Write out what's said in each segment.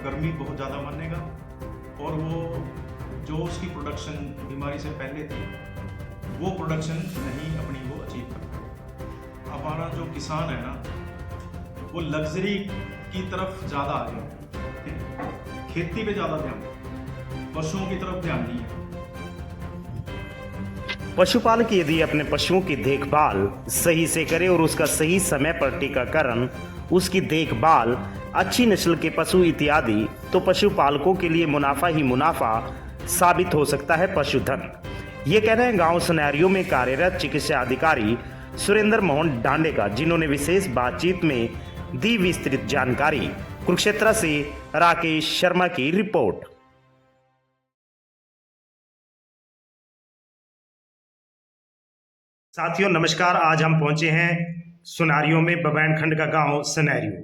गर्मी बहुत ज़्यादा मानेगा और वो जो उसकी प्रोडक्शन बीमारी से पहले थी वो प्रोडक्शन नहीं अपनी वो अचीव कर पाए। हमारा जो किसान है ना वो लग्जरी की तरफ ज़्यादा आ गया है, खेती पे ज़्यादा ध्यान, पशुओं की तरफ ध्यान नहीं है। पशुपालक यदि अपने पशुओं की देखभाल सही से करे और उसका सही समय पर टीकाकरण, उसकी देखभाल, अच्छी नस्ल के पशु इत्यादि, तो पशुपालकों के लिए मुनाफा ही मुनाफा साबित हो सकता है पशुधन। ये कहना है गांव सनैरियो में कार्यरत चिकित्सा अधिकारी सुरेंद्र मोहन डांडे का, जिन्होंने विशेष बातचीत में दी विस्तृत जानकारी। कुरुक्षेत्र से राकेश शर्मा की रिपोर्ट। साथियों नमस्कार, आज हम पहुंचे हैं सुनारियो में बबैन खंड का गांव सनैरियो।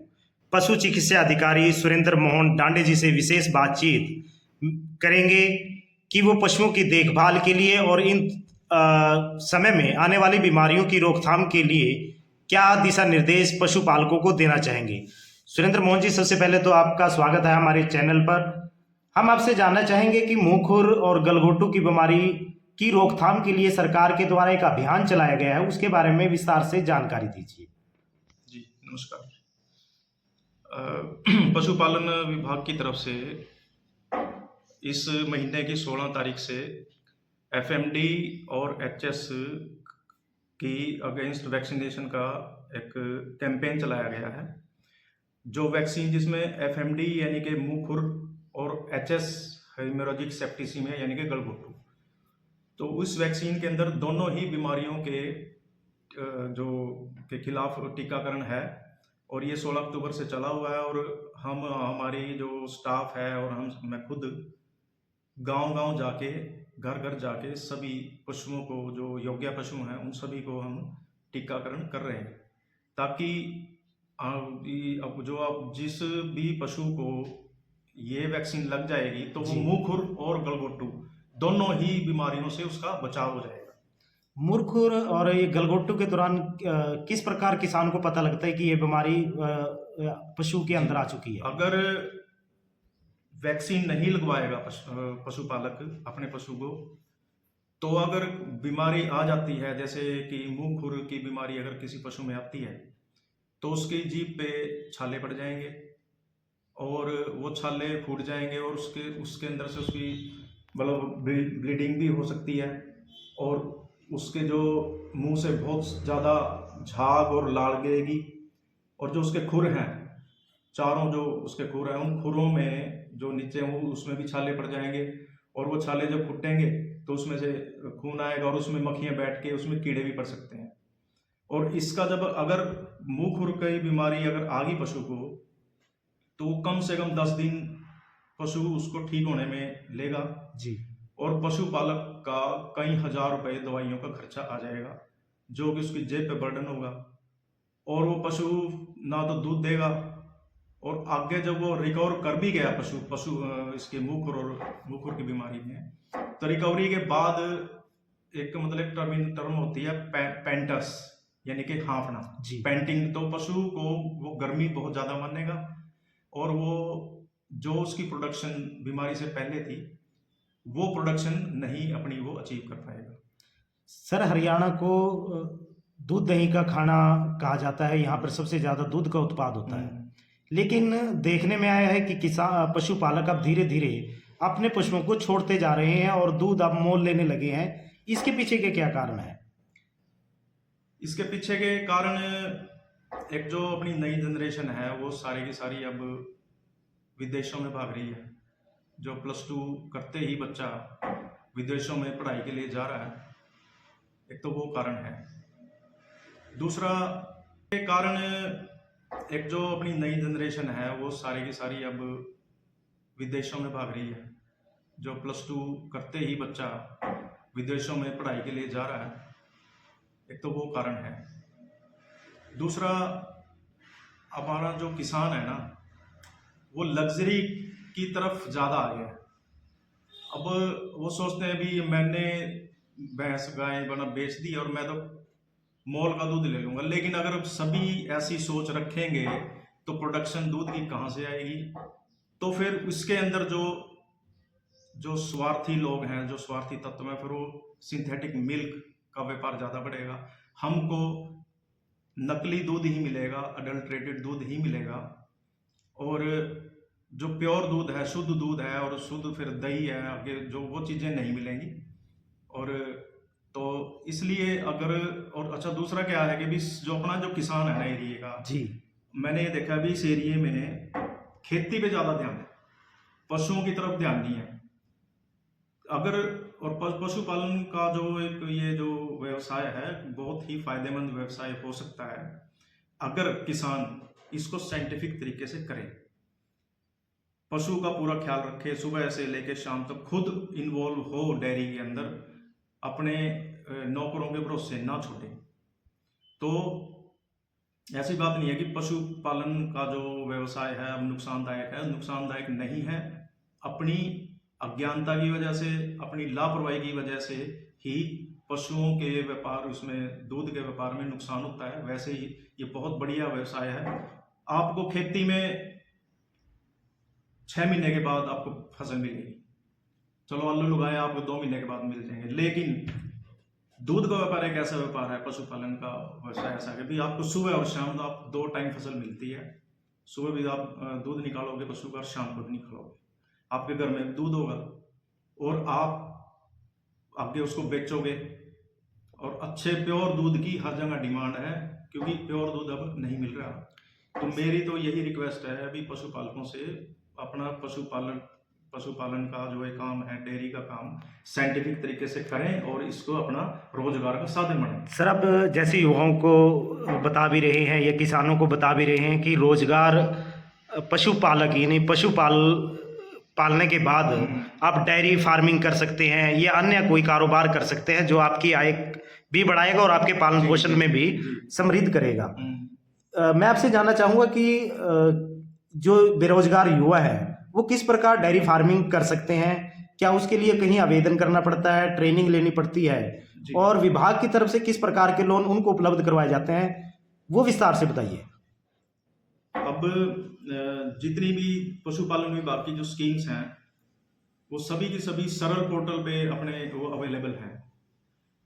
पशु चिकित्सा अधिकारी सुरेंद्र मोहन डांडे जी से विशेष बातचीत करेंगे कि वो पशुओं की देखभाल के लिए और इन समय में आने वाली बीमारियों की रोकथाम के लिए क्या दिशा निर्देश पशुपालकों को देना चाहेंगे। सुरेंद्र मोहन जी, सबसे पहले तो आपका स्वागत है हमारे चैनल पर। हम आपसे जानना चाहेंगे कि मुंह खुर और गलघोटू की बीमारी की रोकथाम के लिए सरकार के द्वारा एक अभियान चलाया गया है, उसके बारे में विस्तार से जानकारी दीजिए। जी नमस्कार। पशुपालन विभाग की तरफ से इस महीने की 16 तारीख से FMD और HS की अगेंस्ट वैक्सीनेशन का एक कैंपेन चलाया गया है। जो वैक्सीन जिसमें FMD यानी कि मुंह खुर और HS हेमोरेजिक सेप्टिसीमिया यानी कि गलघोटू, तो उस वैक्सीन के अंदर दोनों ही बीमारियों के के खिलाफ टीकाकरण है और ये 16 अक्टूबर से चला हुआ है। और हम हमारी जो स्टाफ है और मैं खुद गांव-गांव जाके घर घर जाके सभी पशुओं को, जो योग्य पशु हैं उन सभी को हम टीकाकरण कर रहे हैं, ताकि अब जिस भी पशु को ये वैक्सीन लग जाएगी तो वो मुंह खुर और गलघोटू दोनों ही बीमारियों से उसका बचाव हो जाएगा। मुरखुर और ये गलघोटू के दौरान किस प्रकार किसान को पता लगता है कि ये बीमारी पशु के अंदर आ चुकी है? अगर वैक्सीन नहीं लगवाएगा पशुपालक अपने पशु को, तो अगर बीमारी आ जाती है, जैसे कि मुंह खुर की बीमारी अगर किसी पशु में आती है तो उसकी जीभ पे छाले पड़ जाएंगे और वो छाले फूट जाएंगे और उसके अंदर से उसकी मतलब ब्लीडिंग भी हो सकती है और उसके जो मुंह से बहुत ज़्यादा झाग और लाल गिरेगी और जो उसके खुर हैं, चारों जो उसके खुर हैं, उन खुरों में जो नीचे वो उसमें भी छाले पड़ जाएंगे और वो छाले जब फूटेंगे तो उसमें से खून आएगा और उसमें मक्खियाँ बैठ के उसमें कीड़े भी पड़ सकते हैं। और इसका जब अगर मुंह खुर की बीमारी अगर आ गई पशु को, तो कम से कम 10 दिन पशु उसको ठीक होने में लेगा जी। और पशुपालक का कई हजार रुपए दवाइयों का खर्चा आ जाएगा, जो कि उसकी जेब पे बर्डन होगा और वो पशु ना तो दूध देगा और आगे जब वो रिकवर कर भी गया पशु इसके मुंह खुर की बीमारी में, तो रिकवरी के बाद एक मतलब एक टर्म होती है पेंटस यानी कि हाँफना, पेंटिंग। तो पशु को वो गर्मी बहुत ज्यादा मानेगा और वो जो उसकी प्रोडक्शन बीमारी से पहले थी वो प्रोडक्शन नहीं अपनी वो अचीव कर पाएगा। सर, हरियाणा को दूध दही का खाना कहा जाता है, यहाँ पर सबसे ज्यादा दूध का उत्पाद होता है, लेकिन देखने में आया है कि किसान पशुपालक अब धीरे धीरे अपने पशुओं को छोड़ते जा रहे हैं और दूध अब मोल लेने लगे हैं। इसके पीछे के क्या कारण है? इसके पीछे के कारण एक जो अपनी नई जनरेशन है वो सारी की सारी अब विदेशों में भाग रही है। जो +2 करते ही बच्चा विदेशों में पढ़ाई के लिए जा रहा है, एक तो वो कारण है। दूसरा के कारण एक जो अपनी नई जनरेशन है वो सारी की सारी अब विदेशों में भाग रही है। जो +2 करते ही बच्चा विदेशों में पढ़ाई के लिए जा रहा है, एक तो वो कारण है। दूसरा, हमारा जो किसान है ना वो लग्जरी की तरफ ज़्यादा आ गया है। अब वो सोचते हैं भी मैंने भैंस गाय बना बेच दी और मैं तो मोल का दूध ले लूँगा, लेकिन अगर सभी ऐसी सोच रखेंगे तो प्रोडक्शन दूध की कहाँ से आएगी? तो फिर उसके अंदर जो जो स्वार्थी लोग हैं, जो स्वार्थी तत्व हैं, फिर वो सिंथेटिक मिल्क का व्यापार ज़्यादा बढ़ेगा। हमको नकली दूध ही मिलेगा, अडल्ट्रेटेड दूध ही मिलेगा, और जो प्योर दूध है, शुद्ध दूध है और शुद्ध फिर दही है, आगे जो वो चीज़ें नहीं मिलेंगी। और तो इसलिए अगर, और अच्छा दूसरा क्या है कि भी जो अपना जो किसान है ना एरिया का, जी मैंने ये देखा भी इस एरिए में खेती पे ज़्यादा ध्यान है, पशुओं की तरफ ध्यान नहीं है। अगर और पशुपालन का जो एक ये जो व्यवसाय है बहुत ही फायदेमंद व्यवसाय हो सकता है अगर किसान इसको साइंटिफिक तरीके से करे, पशु का पूरा ख्याल रखे, सुबह से लेकर शाम तक खुद इन्वॉल्व हो डेयरी के अंदर, अपने नौकरों के भरोसे ना छोड़े। तो ऐसी बात नहीं है कि पशुपालन का जो व्यवसाय है अब नुकसानदायक है, नुकसानदायक नहीं है। अपनी अज्ञानता की वजह से, अपनी लापरवाही की वजह से ही पशुओं के व्यापार, उसमें दूध के व्यापार में नुकसान होता है। वैसे ही ये बहुत बढ़िया व्यवसाय है। आपको खेती में 6 महीने के बाद आपको फसल मिलेगी, चलो आलू लगाए आपको 2 महीने के बाद मिल जाएंगे, लेकिन दूध का व्यापार एक ऐसा व्यापार है, पशुपालन का व्यवसाय ऐसा है कि आपको सुबह और शाम तो आप 2 टाइम फसल मिलती है। सुबह भी आप दूध निकालोगे पशु का, शाम को भी निकालोगे, आपके घर में दूध होगा और आप आगे उसको बेचोगे। और अच्छे प्योर दूध की हर जगह डिमांड है, क्योंकि प्योर दूध अब नहीं मिल रहा। तो मेरी तो यही रिक्वेस्ट है अभी पशुपालकों से, अपना पशुपालन का जो ये काम है, डेयरी का काम साइंटिफिक तरीके से करें और इसको अपना रोजगार का साधन बनाएं। सर, अब जैसे युवाओं को बता भी रहे हैं या किसानों को बता भी रहे हैं कि रोजगार पशुपालक यानी पालने के बाद आप डेयरी फार्मिंग कर सकते हैं या अन्य कोई कारोबार कर सकते हैं जो आपकी आय भी बढ़ाएगा और आपके पालन पोषण में भी समृद्ध करेगा। मैं आपसे जानना चाहूँगा कि जो बेरोजगार युवा है वो किस प्रकार डेयरी फार्मिंग कर सकते हैं? क्या उसके लिए कहीं आवेदन करना पड़ता है, ट्रेनिंग लेनी पड़ती है, और विभाग की तरफ से किस प्रकार के लोन उनको उपलब्ध करवाए जाते हैं, वो विस्तार से बताइए। अब जितनी भी पशुपालन विभाग की जो स्कीम्स हैं वो सभी की सभी सरल पोर्टल पे अपने वो अवेलेबल हैं।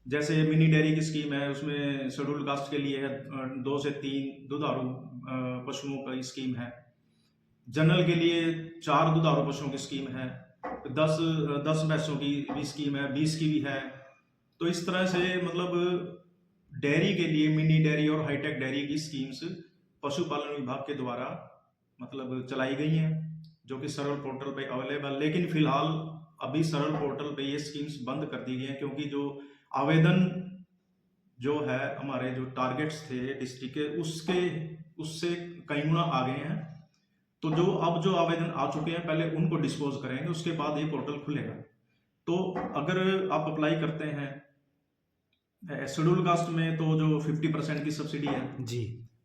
जैसे मिनी डेयरी की स्कीम है, उसमें शेड्यूल कास्ट के लिए है 2 से 3 दुधारू पशुओं की स्कीम है। जनरल के लिए 4 दुधारू पशुओं की स्कीम है, 10 भैंसों की भी स्कीम है, 20 की भी है। तो इस तरह से मतलब डेयरी के लिए मिनी डेयरी और हाईटेक डेयरी की स्कीम्स पशुपालन विभाग के द्वारा मतलब चलाई गई हैं, जो कि सरल पोर्टल पे अवेलेबल। लेकिन फिलहाल अभी सरल पोर्टल पे ये स्कीम्स बंद कर दी गई हैं, क्योंकि जो आवेदन जो है हमारे जो टारगेट्स थे डिस्ट्रिक्ट के उससे कई गुना आ गए हैं। तो जो आवेदन आ चुके हैं पहले उनको डिस्पोज करेंगे, उसके बाद ये पोर्टल खुलेगा। तो अगर आप अप्लाई करते हैं शेड्यूल कास्ट में तो जो 50% की सब्सिडी है जी,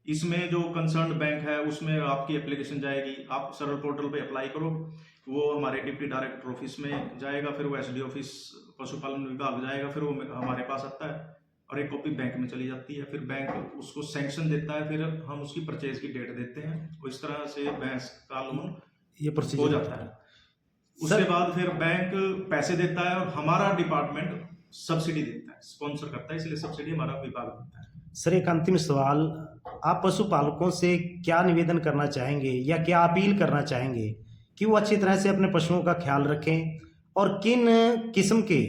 इसमें जो कंसर्न बैंक है उसमें आपकी एप्लीकेशन जाएगी, आप सरल पोर्टल पे अप्लाई करो, वो हमारे डिप्टी डायरेक्टर ऑफिस में जाएगा, फिर वो एसडी ऑफिस पशुपालन विभाग जाएगा, फिर वो हमारे पास आता है और एक कॉपी बैंक में चली जाती है। फिर बैंक उसको सैंक्शन देता है, फिर हम उसकी परचेज की डेट देते हैं। तो इस तरह से भैंस का लोन ये प्रोसीजर हो जाता है। उसके बाद फिर बैंक पैसे देता है और हमारा डिपार्टमेंट सब्सिडी देता है, स्पॉन्सर करता है, इसलिए सब्सिडी हमारा विभाग देता है। सर, एक अंतिम सवाल, आप पशुपालकों से क्या निवेदन करना चाहेंगे या क्या अपील करना चाहेंगे कि वो अच्छी तरह से अपने पशुओं का ख्याल रखें, और किन किस्म के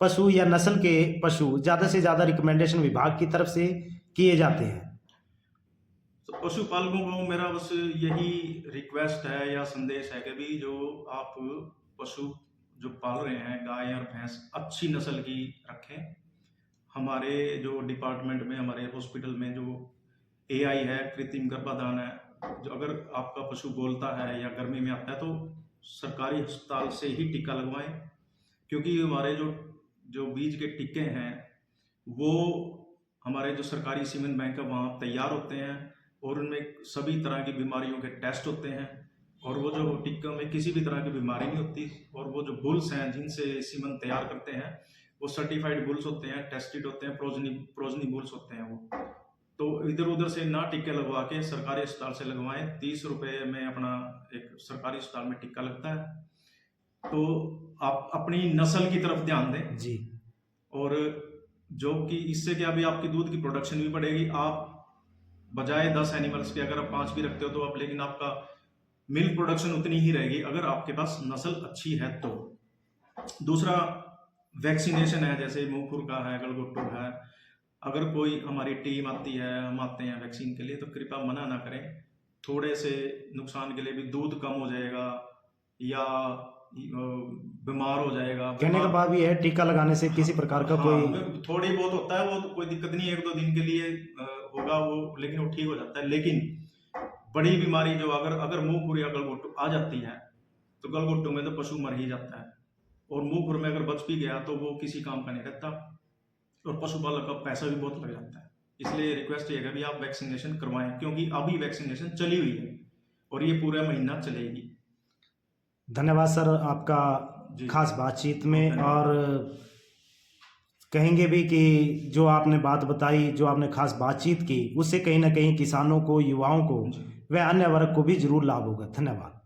पशु या नस्ल के पशु ज़्यादा से ज़्यादा रिकमेंडेशन विभाग की तरफ से किए जाते हैं? तो पशुपालकों को मेरा बस यही रिक्वेस्ट है या संदेश है कि भी जो आप पशु जो पाल रहे हैं, गाय और भैंस, अच्छी नस्ल की रखें। हमारे जो डिपार्टमेंट में, हमारे हॉस्पिटल में जो एआई है, कृत्रिम गर्भाधान है, जो अगर आपका पशु बोलता है या गर्मी में आता है तो सरकारी अस्पताल से ही टीका लगवाएं, क्योंकि हमारे जो बीज के टीके हैं वो हमारे जो सरकारी सीमेंट बैंक है वहाँ तैयार होते हैं और उनमें सभी तरह की बीमारियों के टेस्ट होते हैं, और वो जो टीका में किसी भी तरह की बीमारी नहीं होती। और वो जो बुल्स हैं जिनसे सीमन तैयार करते हैं वो सर्टिफाइड बुल्स होते हैं, टेस्टेड होते हैं, प्रोजनी बुल्स होते हैं वो। तो इधर उधर से ना टिक्के लगवा के सरकारी अस्पताल से लगवाएं। 30 रुपये में अपना एक सरकारी अस्पताल में टिक्का लगता है। तो आप अपनी नस्ल की तरफ ध्यान दें जी। और जो कि इससे क्या भी आपकी दूध की प्रोडक्शन भी बढ़ेगी। आप बजाय 10 एनिमल्स के अगर आप 5 भी रखते हो तो आप, लेकिन आपका मिल्क प्रोडक्शन उतनी ही रहेगी अगर आपके पास नस्ल अच्छी है तो। दूसरा वैक्सीनेशन है, जैसे मुंह खुर का है, गलघोटू है। अगर कोई हमारी टीम आती है, हम आते हैं वैक्सीन के लिए, तो कृपया मना ना करें। थोड़े से नुकसान के लिए भी दूध कम हो जाएगा या बीमार हो जाएगा। कहने का भाव भी है टीका लगाने से किसी प्रकार का कोई थोड़ी बहुत होता है, वो तो कोई दिक्कत नहीं है, 1-2 दिन के लिए होगा वो, लेकिन वो ठीक हो जाता है। लेकिन बड़ी बीमारी जो अगर मुंह खुर या गलघोटू आ जाती है तो गलघोटू में तो पशु मर ही जाता है, और मुंह खुर में अगर बच भी गया तो वो किसी काम का नहीं रहता, और पशुपालक का पैसा भी बहुत लग जाता है। इसलिए रिक्वेस्ट ये है कि आप वैक्सीनेशन करवाएं, क्योंकि अभी वैक्सीनेशन चली हुई है और ये पूरा महीना चलेगी। धन्यवाद सर आपका जी। खास बातचीत में। धन्यवाद। और कहेंगे भी कि जो आपने बात बताई, जो आपने खास बातचीत की, उससे कहीं ना कहीं किसानों को, युवाओं को जी। व अन्य वर्ग को भी जरूर लाभ होगा। धन्यवाद।